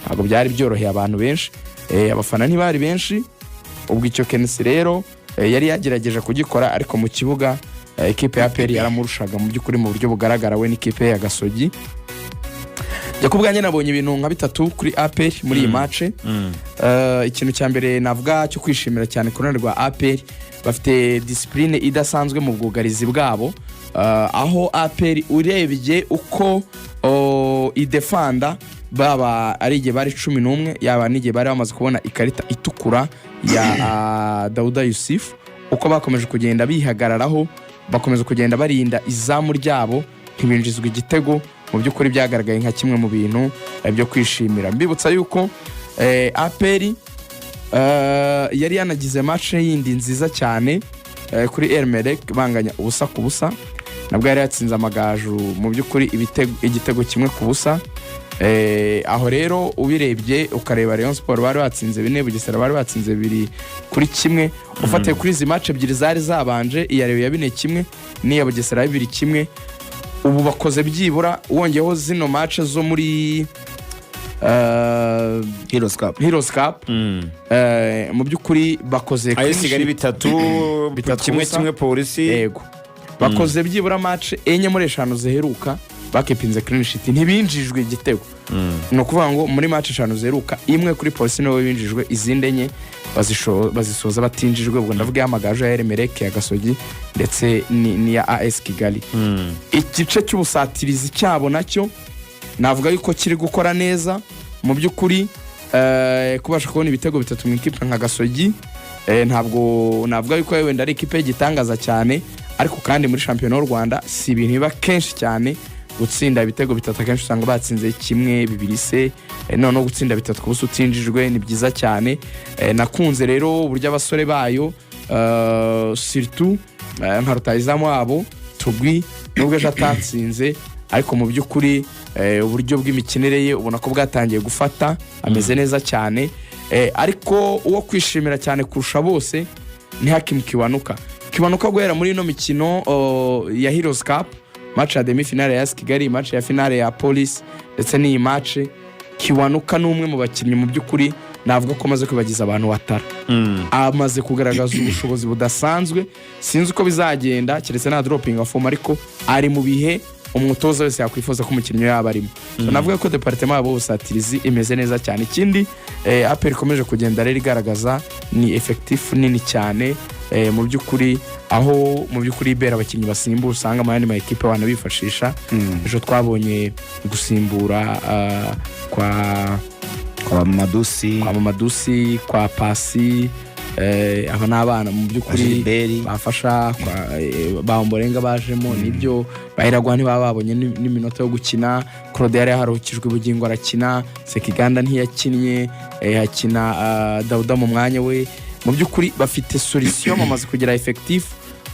ntabwo byari byoroheye abantu benshi, abafana ntibari benshi. Ubwo icyo KNC rero yari yagerageje kugikora, ariko mu kibuga ekipe ya APR yaramurushaga mu by'ukuri mu buryo bugaragara we n'ikipe ya Gasogi. Yakubwanye nabonye ibintu nka bitatu kuri APR muri iyi match. Ikintu cya mbere navuga cyo kwishimira cyane ku ruhande rwa APR, bafite discipline idasanzwe mu bwugarizi bwabo, aho APR urebye uko idefanda baba ari igihe bari 11 yaba n'igihe bari bamaze kubona ikarita itukura ya Dauda Yusuf, uko bakomeje kugenda bihagararaho, bakomeza kugenda barinda izamu ryabo ntibinjizwe igitego, mu by'ukuri byagaragaye nka kimwe mu bintu byo kwishimira. Mbibutsa yuko APR yari yanagize match yindi nziza cyane kuri Elmerek banganya ubusa ku busa, nabwo yari yatsinze Amagaju mu by'ukuri igitego kimwe ku busa. Aho rero ubirebye ukareba Rayon Sport bari batsinze 4, Bugesera bari batsinze 2-1. Ufatiye kuri izi match ebyiri zari zabanje, iya Rayon ya 4-1 n'iya Bugesera 2-1, ubu bakoze byibura wongeyeho zino match zo muri Heroes Cup. Mu by'ukuri bakoze ayisigari 3 kimwe polisi, yego bakoze byibura match enye muri 5 ziheruka bakipinze clean sheet, ntibinjijwe igitego. No kuvuga ngo muri match 5 ziheruka imwe kuri polisi niwe binjijwe, izindi enye bazisoza batinjijwe. Ubwo ndavuga Amagaju ya Elmerek ya Gasogi ndetse ni ya AS Kigali. Igice cy'ubusatirizi cyabo nacyo navuga yuko kiri gukora neza mu by'ukuri, kubasha kubona ibitego bitatu mu ikipe nka Gasogi. Ntabwo navuga yuko wenda ari ikipe gitangaza cyane, ariko kandi muri shampiyona y'u Rwanda si ibintu biba kenshi cyane gutsinda ibitego bitatu, akenshi usanga batsinze 1, 2 se, no gutsinda bitatu ku busa utinjijwe ni byiza cyane. Nakunze rero uburyo abasore bayo surtout nka rutayizamu wabo Tugwi nubwo atatsinze, ariko mu by'ukuri uburyo bw'imikinire ye ubona ko bwatangiye gufata, ameze neza cyane. Ariko uwo kwishimira cyane kurusha bose ni Hakim Kiwanuka guhera muri ino mikino ya Heroes Cup, match ya demi finale ya Kigali, match ya finale ya Police ndetse n'iyi match. Kiwanuka n'umwe mu bakinnyi mu by'ukuri navuga ko amaze kwibagiza abantu watara. Amaze kugaragaza ubushobozi budasanzwe, sinzi uko bizagenda keretse na dropping of form, ariko ari mu bihe umutoza wese yakwifuza ko umukinnyi yaba arimo. Navuga ko departement yabo busatirizi imeze neza cyane. Ikindi APR ikomeje kugenda rero igaragaza ni effective nini cyane mu by'ukuri, aho mu by'ukuri bera abakinnyi basimbura usanga amandi ma equipe abantu bifashisha. Ejo twabonye gusimbura kwa Madusi, kwa Pasi, aba n'abana mu by'ukuri bafasha ba Ombolenga bajemo, nibyo bahiragwa ntibababonye n'iminota yo gukina. Claude yari yaharukijwe bugingo arakina, Sekiganda ntiyakinnye, hakina Dauda mu mwanya we. Mu by'ukuri bafite solution bamaze kugira effective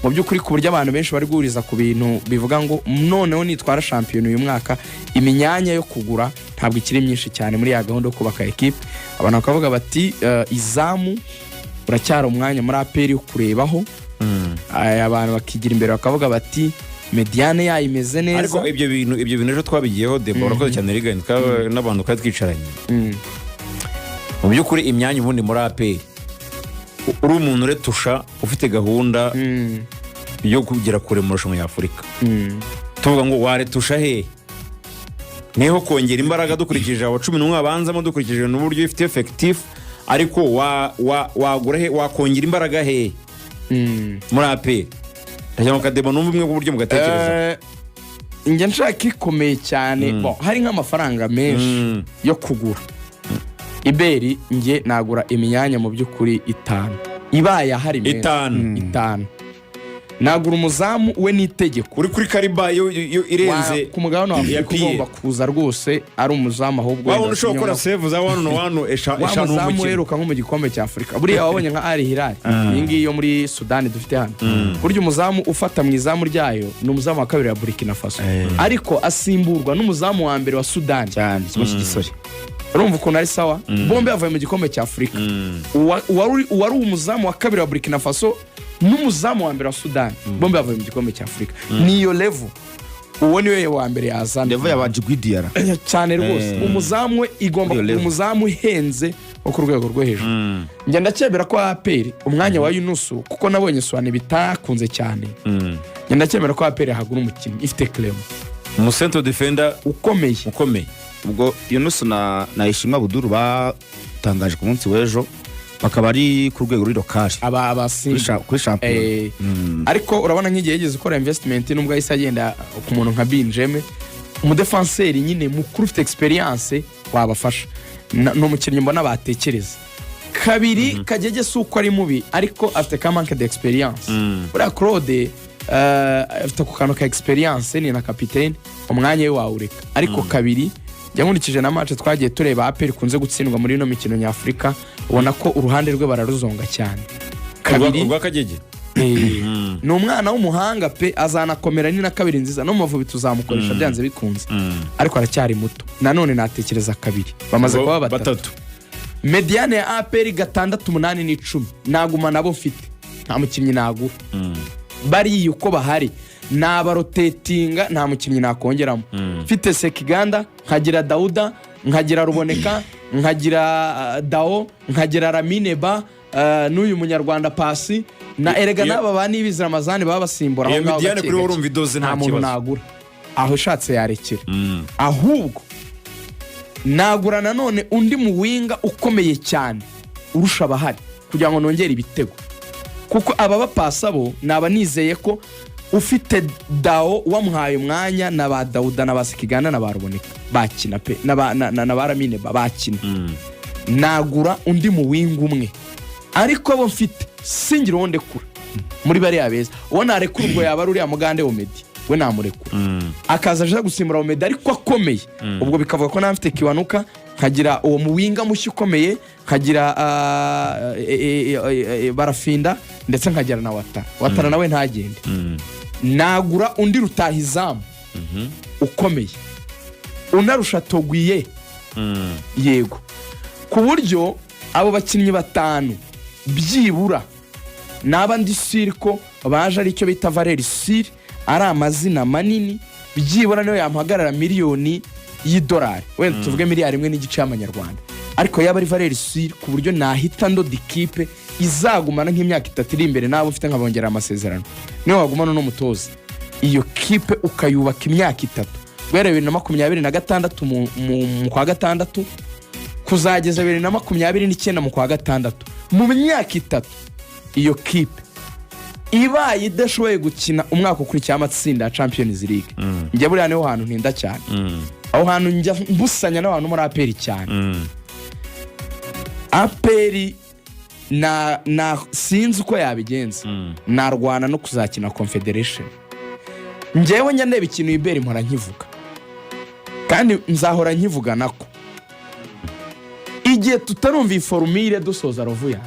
mu by'ukuri, ku buryo abantu benshi bari guhuriza ku bintu bivuga ngo noneho nitwara shampiyona uyu mwaka, imyanya yo kugura ntabwo ikiri myinshi cyane muri ya gahunda yo kubaka equipe. Abantu bakavuga bati izamu uracyari umwanya muri APR yo kurebaho. Abantu bakigira imbere bakavuga bati mediane yayo imeze neza. Ariko ibyo bintu ejo twabigiyeho debo urakoze cyane rigani n'abantu kandi twicaranye. Mu by'ukuri imyanya ubundi muri APR uri umuntu uretusha ufite gahunda yo kugera kure mu rushanwa ya Afurika, tuvuga ngo waretusha he niho kongera imbaraga dukurikije aba 11 abanzamo, dukurikije n'uburyo ifite effective, ariko wagura he, wakongera imbaraga he muri APR? Ndajya mukadeba numva umwe uburyo mugatekereza. Njye nshaka ikomeye cyane, hari nk'amafaranga menshi yo kugura Iberi. Nge nagura imyanya mu by'ukuri 5 ibaye hari 5 nagura umuzamu we n'itegeko uri kuri Kariba yo irenze ku mugabane wa Afurika, ugomba kuza rwose ari umuzamu, ahubwo wabona ushobora gukora save za 1 eshanu umuzamu weruka nko mu gikombe cya Afurika. Buriya wabonye nka Al Hilal iyi ngiyi yo muri Sudan dufite hano, burya umuzamu ufata mu izamu ryayo ni umuzamu wa kabiri ya Burkina Faso, ariko asimburwa n'umuzamu wa mbere wa Sudan cyane mu gisore. Urumva ukuntu ari sawa, bombe bavuye mu gikombe cya Afurika. Uwari umuzamu wa kabiri wa Burkina Faso n'umuzamu wa mbere wa Sudan, bombe bavuye mu gikombe cya Afurika. Niyo level uwo niwe wa mbere yazana Level ya Bajigwidiara cyane rwose umuzamu we igomba kuba umuzamu uhenze wo ku rwego rwo hejuru njye ndacyemera ko APR umwanya wa Yunusu kuko nabonye Swane bitakunze cyane njye ndacyemera ko APR hagura umukinnyi ifite Clement mu centre defender ukomeye ubwo Yunus na Ishimwa Buduru batangaje ku munsi w'ejo bakaba ari ku rwego rw'irokari kuri champion ariko urabona nk'igihe yigeze ukora investment nubwo ahise agenda ku muntu nka Benjamin umudefenseri nyine mukuru ufite experience wabafasha no mukinnyi mbona batekereza kabiri Kagege suko ari mubi ariko afite ka manque d'experience ura Claude afite ku kantu ka experience ni na capitaine umwanya we wawureka ariko kabiri yankurikije na match twagiye tureba APR kunze gutsindwa muri no mikino nyafrika ubona ko uruhande rwe bararuzonga cyane kabiri rwa Kagege ni umwana w'umuhanga pe azanakomera ni na kabiri nziza no Mavubi tuzamukoresha byanze bikunze ariko aracyari muto nanone natekereza kabiri bamaze kuba batatu mediane ya APR 6 8 n'icumi naguma nabo mfite nta mukinnyi nagura bari yuko bahari nabarotatinga nta mukinnyi nakongeramo mfite Sekiganda nkagira Dauda nkagira Ruboneka nkagira Dao nkagira Ramineba n'uyu munyarwanda Pasi na erega naba banibiza Ramazani baba basimbura aho ngaho mediane kuri urumva idoze nta kibazo nagura aho shatse yarekera ahubwo nagura nanone undi muwinga ukomeye cyane urusha abahari kugira ngo nongere ibitego kuko aba bapasa bo naba nizeye ko ufite Dao wamuhaye umwanya na ba Dauda na Basikigana na baruboneka bakina pe na baramine bakina nagura undi muwinga umwe ariko bo mfite singira wonde kura muri bari abeza ubona arekura ubwo yaba ruri amugande Omedi we namurekura akaza aje gusimbura Omedi ariko akomeye ubwo bikavuga ko namfite Kiwanuka nkagira uwo muwinga mushyi ukomeye nkagira Barafinda ndetse nkagira na Watara nawe ntagende nagura undi rutahizamu ukomeye unarusha Togwiye yego ku buryo abo bakinnyi batanu byibura naba ndi siriko baje ari cyo bita Valeri Sir ari amazina manini byibura niyo yampagarara miliyoni y'idolari wenda tuvuge miliyari 1.5 y'amanyarwanda ariko yaba ari Valeri Sir ku buryo nahita ndo dikipe izagumana nk'imyaka 3 iri imbere nabo ufite nkabongera amasezerano niyo wagumana no mutoza iyo kipe ukayubaka imyaka 3 guhera 2026 mu kwa gatandatu kuzageza 2029 mu kwa gatandatu mu myaka 3 iyo kipe ibaye idashoboye gukina umwaka ukurikiye amatsinda ya Champions League njye buriya niho hantu ntinda cyane aho hantu njya mbusanya n'abantu muri APR cyane APR na sinzi uko yabigenza narwana no kuzakina Confederation njyewe nyanebe ikintu ibere mpora nkivuga kandi nzahora nkivuga nako igihe tutarumva formule dusoza rovuya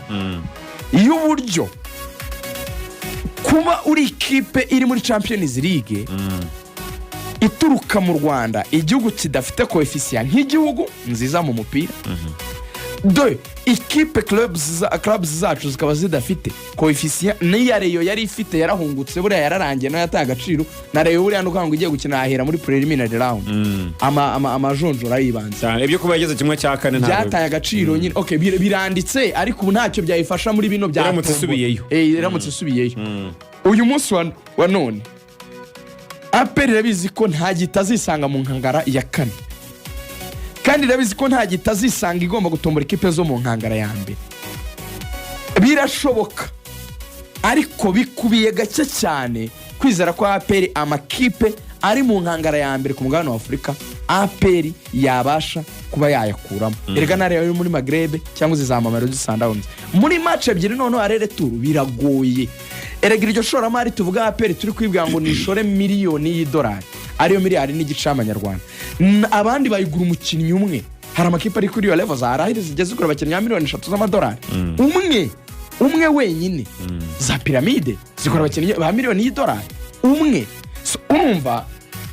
iyo buryo kuba uri ikipe iri muri Champions League ituruka mu Rwanda igihugu kidafite coefficient nk'igihugu nziza mu mupira do ikipe clubs zacu zikaba zidafite coefficient niya Reyo yari ifite yarahungutse buriya yararangiye no yataye agaciro na Reyo buriya nuko igiye gukina ahera muri preliminary round amajonjora yibanze cyane ibyo kuba yageze kimwe cya kane ntabwo byataye agaciro nyine okay biranditse ariko ubu ntacyo byayifasha muri bino bya iramutse isubiyeyo iramutse isubiyeyo uyu munsi wa none APR irabizi ko nta gitazisanga mu nkangara ya kane kandi irabizi ko nta gitazisanga igomba gutombora ikipe zo mu nkangara ya mbere birashoboka ariko bikubiye gake cyane kwizera ko APR amakipe ari mu nkangara ya mbere ku mugabane wa Afurika APR yabasha kuba yayakuramo erega nare yo muri Maghreb cyangwa zizamamara zisandawunze muri match ebyiri none arere tour biragoye erega iryo shora mari tuvuga APR turi kwibwira ngo nishore miliyoni y'idolari ariyo miliyari n'igice y'amanyarwanda abandi bayigura umukinnyi umwe hari amakipe ari kuri yo level za arahire zigeze kuri abakinnyi miliyoni 3 z'amadolari umwe wenyine za piramide zikora abakinnyi ba miliyoni y'idolari umwe urumva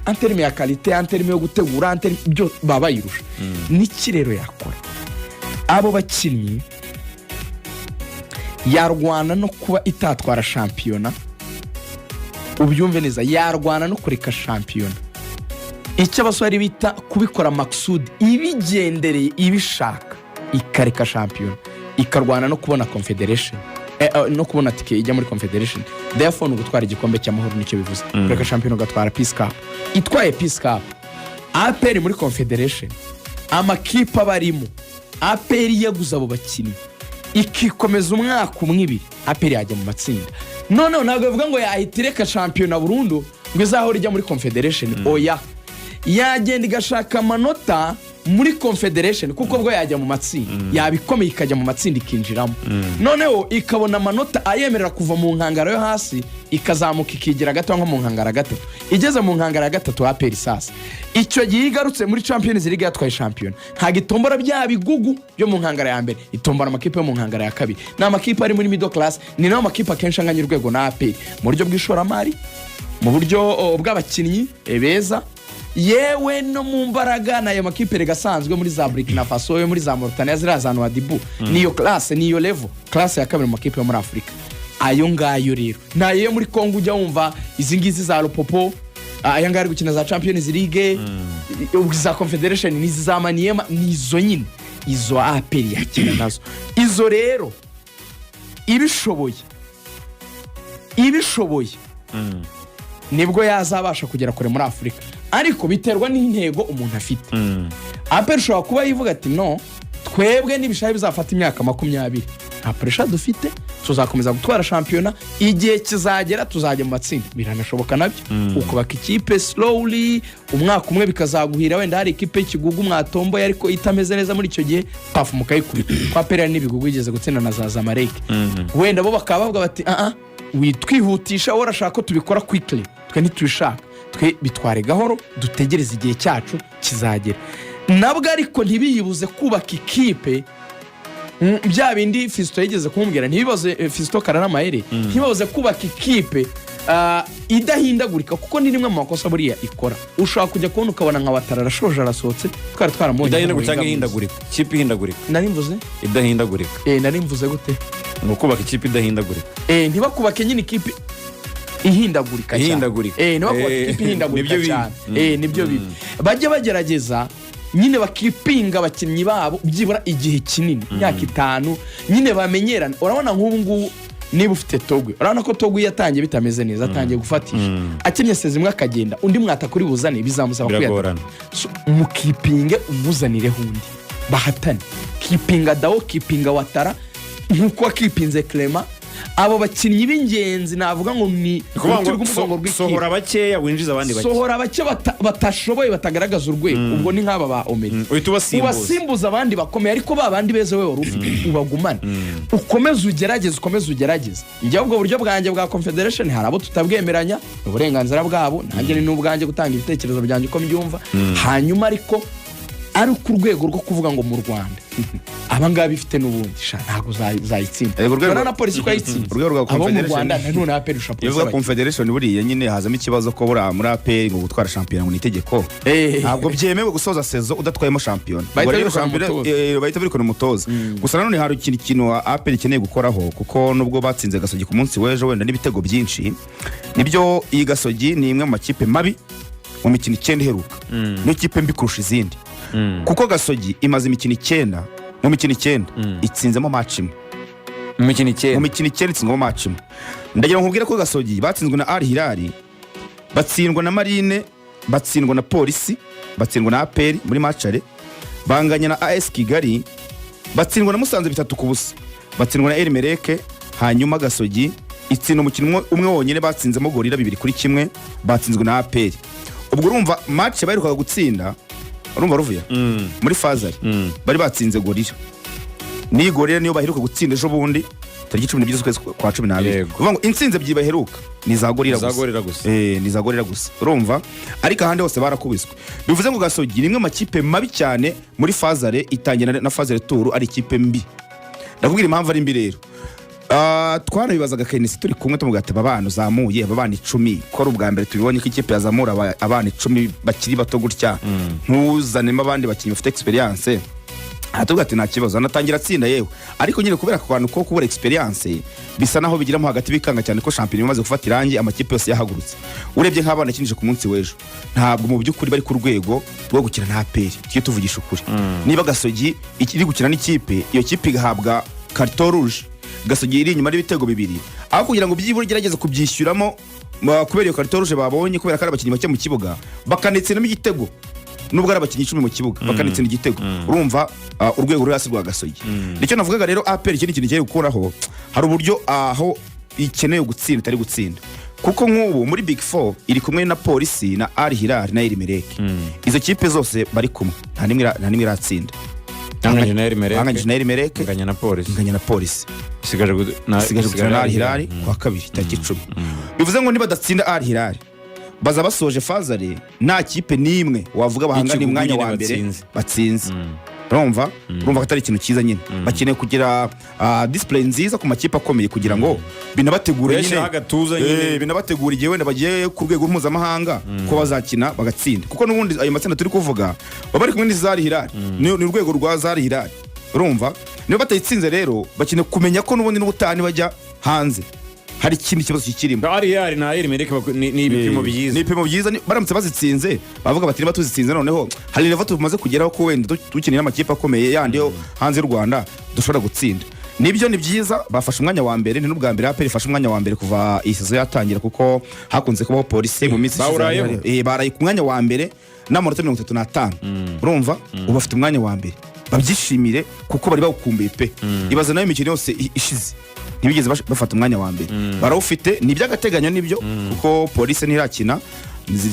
anterime ya qualité anterime yo gutegura anterime byo babayirusha niki rero yakora abo bakinnyi yarwana no kuba itatwara shampiyona ubyumve neza yarwana no kureka shampiyona icyo abasore bita kubikora makusudi ibigendereye ibishaka ikareka shampiyona ikarwana no kubona confederation no kubona tike ijya muri confederation therefore no gutwara igikombe cy'amahoro nicyo bivuze kureka shampiyona gatwara peace cup itwaye peace cup APR muri confederation amakipe abarimo APR yaguza abo bakinnyi ikikomeza umwaka umwe ibiri APR yajya mu matsinda none ntabwo bivuga ngo yahitireka shampiyona burundu ngo izahora ijya muri confederation oya yagenda igashaka amanota muri confederation kuko bwo yajya mu matsinda yabikomeye ikajya mu matsinda ikinjiramo noneho ikabona amanota ayemerera kuva mu nkangara yo hasi ikazamuka ikigira gato nko mu nkangara gatatu igeze mu nkangara gatatu APR sasa icyo gihe igarutse muri Champions League yatwaye shampiyona nta gitombora bya bigugu byo mu nkangara ya mbere itombora amakipe yo mu nkangara ya kabiri na amakipe ari muri middle class ni nayo amakipe akenshi anganya urwego na APR mu buryo bw'ishoramari mu buryo bw'abakinnyi beza yewe no mu mbaraga nayo makipe regasanzwe muri za Burkina Faso yo muri za Mauritania zirazana Wadibu niyo class niyo level class ya kabiri mu makipe yo muri Afrika ayo ngayo rero nayo muri Congo ujya wumva izi ngizi za Lopopo aya ngari gukina za Champions League za Confederation nizi za Maniema nizo nyine izo APR yakina nazo izo rero ibishoboye nibwo yazabasha kugera kure muri Afrika ariko biterwa n'intego umuntu afite APR ushobora kuba yivuga ati no twebwe n'ibishaye bizafata imyaka 20 nta pressure dufite tuzakomeza gutwara shampiyona igihe kizagera tuzajya mu matsinda biranashoboka nabyo ukubaka ikipe slowly umwaka umwe bikazaguhira wenda hari ikipe y'ikigugu mwatomboye ariko itameze neza muri icyo gihe pafu mukayikubita kwa APR n'ibigugu igeze gutsinda na za Zamalek wenda bo bakaba bavuga bati witwihutisha urashaka ko tubikora quickly twe ntitubishaka twe bitware gahoro dutegereze igihe cyacu kizagera nabwo ariko ntibiyibuze kubaka ikipe bya bindi Fisto yigeze kumbwira ntibibaze Fisto Karara Mahere ntibibaze kubaka ikipe idahindagurika kuko ni rimwe mu makosa buriya ikora ushaka kujya kubona ukabona nka Watara arashoje arasohotse twari twaramonye idahindagurika ihindagurika ikipe ihindagurika narimvuze idahindagurika narimvuze gute no kubaka ikipe idahindagurika ntibakubake nyine ikipe ihindagurika ntibakubake ikipe ihindagurika cyane nibyo bibi bajye bagerageza nyine bakipinga abakinnyi babo byibura igihe kinini imyaka 5 nyine bamenyerana urabona nk'ubu ngubu niba ufite Togwe urabona ko Togwe yatangiye bitameze neza atangiye gufatisha akenye sezimwe akagenda undi mwata kuri buzane bizamusaba kuyatana mukipinge umuzanire hundi bahatane kipinga Dao kipinga Watara nkuko akipinze Clement abo bakinnyi b'ingenzi navuga ngo ni sohora bakeya winjiza abandi bake sohora bake batashoboye batagaragaza urwego ubwo ni nk'aba ba Omeri ubasimbuza abandi bakomeye ariko babandi beze wewe ufite ubagumane ukomeze ugerageze njye ubwo buryo bwanjye bwa Confederation hari abo tutabwemeranya uburenganzira bwabo nanjye ni n'ubwanjye gutanga ibitekerezo byanjye uko mbyumva hanyuma ariko ari ku rwego rwo kuvuga ngo mu Rwanda abangaba bifite n'ubundi ntago zayitsinda urwego na polisi kwayitsinda urwego rwa Confederation none APR ushapo urwego rwa Confederation buriya nyine hazamo ikibazo ko muri APR ngo gutwara shampiyona ngo nitegeko ntabwo byemewe gusoza sezo udatwayemo shampiyona bahita birikora umutoza gusa nanone hari ikintu APR ikeneye gukoraho kuko nubwo batsinze Gasogi ku munsi w'ejo wenda n'ibitego byinshi nibyo iyi Gasogi ni imwe mu makipe mabi mu mikino 9 iheruka niyo kipe mbi kurusha izindi kuko Gasogi imaze imikino 9 mu mikino 9 itsinzemo match imwe mu mikino 9 itsinzemo match imwe ndagira nkubwira ko Gasogi batsinzwe na Al Hilal batsindwa na Marine batsindwa na Polisi batsindwa na APR muri matchare banganya na AS Kigali batsindwa na Musanze 3-0 batsindwa na Elmereke hanyuma Gasogi itsinda umukino umwe wonyine batsinzemo Gorira 2-1 batsinzwe na APR ubwo urumva match baherukaga gutsinda urumva ruvuya muri Fazari bari batsinze Gorira ni Gorira niyo baheruka gutsinda ejo bundi tariki 12 z'ukwezi kwa 12 uvuga ngo intsinze byibaheruka ni za Gorira gusa ni za Gorira gusa urumva ariko ahandi hose barakubiswe bivuze ngo Gasogi nimwe makipe mabi cyane muri Fazare itangira na Fazare Tour ari ikipe mbi ndakubwira impamvu ari mbi rero twanabibazaga KNC turi kumwe tumugate babana uzamuye babana 10 ko ubwa mbere tubibonye ko ikipe yazamura abana 10 bakiri bato gutya ntuzanemo abandi bakinnyi bafite experience atubwira ati nta kibazo anatangira atsinda yewe ariko nyine kubera ko ko kubura experience bisa naho bigiramo hagati bikanga cyane ko champion imaze gufata irangi amakipe yose yahagurutse urebye nk'abana kinije ku munsi w'ejo ntabwo mu by'ukuri bari ku rwego rwo gukina na APR kiyo tuvugisha ukuri niba Gasogi ikiri gukina n'ikipe iyo kipe igahabwa carton rouge Gasogi iri inyuma y'ibitego bibiri aho kugira ngo byibura gerageze kubyishyuramo kubera iyo carton rouge babonye kubera ko abakinnyi bake mu kibuga bakanetsinamo igitego nubwo ari abakinnyi 10 mu kibuga bakanitsinda igitego urumva urwego ruri hasi rwa Gasogi nicyo navugaga rero APR ikindi kintu kigiye gukoraho hari uburyo aho ikeneye gutsinda itari gutsinda kuko nk'ubu muri Big 4 iri kumwe na Polisi na Al Hilal na Elimeleki izo kipe zose bari kumwe nta nimwe iratsinda anganya na Elimeleki nganya na Polisi sigaje na Al Hilal kwa kabiri tariki 10 bivuze ngo niba datsinda Al Hilal baza basoje fazare nta kipe nimwe wavuga bahangana umwanya wa mbere batsinze urumva atari ikintu cyiza nyine bakeneye kugira display nziza ku makipe akomeye kugira ngo binabategure nyine binabategura igihe wenda bagiye ku rwego mpuzamahanga ko bazakina bagatsinda kuko n'ubundi ayo matsinda turi kuvuga baba bari kumwe n'Al Hilal ni urwego rwa Al Hilal urumva niba batayitsinze rero bakeneye kumenya ko n'ubundi n'ubutani bajya hanze hari ikindi kibazo kikirimo ari na Elimeleki ni ibipimo byiza baramutse bazitsinze bavuga bati niba tuzitsinze noneho hari level tumaze kugeraho ko wenda dukinira amakipe akomeye yandi yo hanze y'u Rwanda dushobora gutsinda nibyo ni byiza bafashe umwanya wa mbere ni n'ubwa mbere APR ifashe umwanya wa mbere kuva iyi season yatangira kuko hakunze kubaho Polisi mu minsi baraye ku mwanya wa mbere n'amanota 35 urumva ubu bafite umwanya wa mbere babyishimire kuko bari bawukumbuye pe ibaza nayo imikino yose ishize ntibigeze bafata umwanya wa mbere barawufite ni by'agateganyo nibyo kuko Polisi ntirakina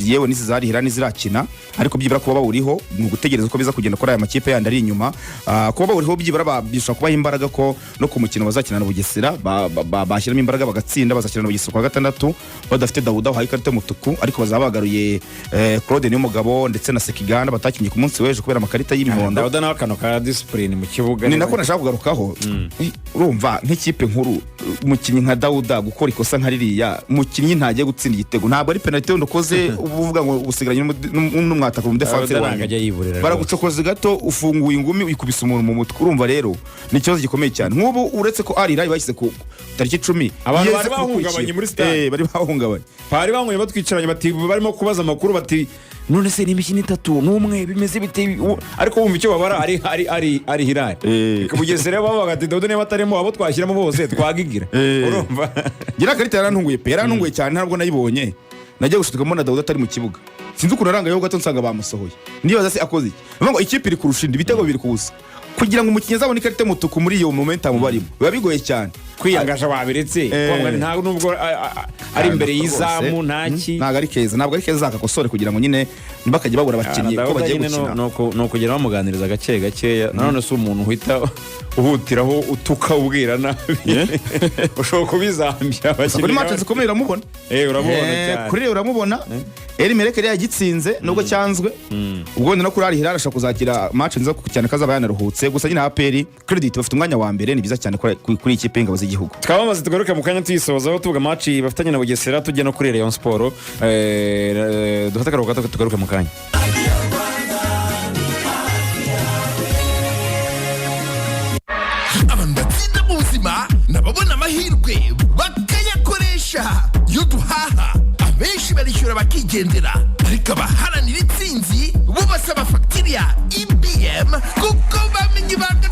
yewe n'izari Hilal n'izirakina ariko byibura kuba bawuriho mu gutegereza ko biza kugenda kuri aya makipe yandi ari inyuma kuba bawuriho byibura babisha kubaha imbaraga ko no ku mukino bazakina na Bugesera bashyiramo imbaraga bagatsinda bazakina na Bugesera kwa gatandatu badafite Dawuda wahaye ikarita y'umutuku ariko bazabagaruye Claude n'umugabo ndetse na Sekiganda batakinnye ku munsi w'ejo kubera amakarita y'imihondo Dawuda nawe kano ka discipline mu kibuga ni nako nashaka kugarukaho urumva nk'ikipe nkuru umukinnyi nka Dawuda gukora ikosa nka ririya umukinnyi ntagiye gutsinda igitego ntabwo ari penalty ndokoze uvuga ngo usigaranye n'umwataka mu defense wanjye baragucokoza gato ufunguye ingumi uyikubisa umuntu mu mutwe urumva rero ni ikibazo gikomeye cyane nk'ubu uretse ko Al Hilal bashyize ku tariki 10 abantu bari bahungabanye muri stade bari bahungabanye batwicaranye bati barimo kubaza amakuru bati none se ni imikino 3 n'umwe bimeze bite ariko wumva icyo babara ari Hilal Bugesera bavuga ati Dawuda niba atarimo abo twashyiramo bose twagigira urumva gira karita yarantunguye cyane ntabwo nayibonye najya gushidikamo na Dawuda atari mu kibuga sinzi ukuntu arangayeho gato nsanga bamusohoye nibaza se akoze iki ngo ikipe iri kurusha indi bitego biri kubusa kugira ngo umukinnyi azabone ikarita y'umutuku muri iyo momentum barimo biba bigoye cyane kwiyangaje wabiretse ntabwo nubwo ari imbere y'izamu ntabwo ari keza akakosore kugira ngo nyine ntibakajye babura abakinnyi ko bagiye gukina no kugira bamuganiriza gakeya nanone si umuntu uhita uhutiraho utuka ubwira nabi ushobora kubizambya abakinnyi kuri match zikomeye uramubona cyane kuri uramubona Elimeleki yari yagitsinze nubwo cyanzwe ubwo no kuri Al Hilal ashaka kuzakira match nziza cyane kazaba yanaruhutse gusa nyine APR credit bafite umwanya wa mbere ni byiza cyane kuri ikipe ingabo z'igihugu twabamaze tugaruke mu kanya tuyisozaho tuvuga match bafitanye na Bugesera tujye no kuri Rayon Sport dufata akaruhuko gato tugaruke mu kanya abandatsinda mu buzima nababona amahirwe bakayakoresha iyo duhaha abenshi barishyura bakigendera ariko abaharanira intsinzi bo basaba fagitire ya EBM kuko bamenye ibanga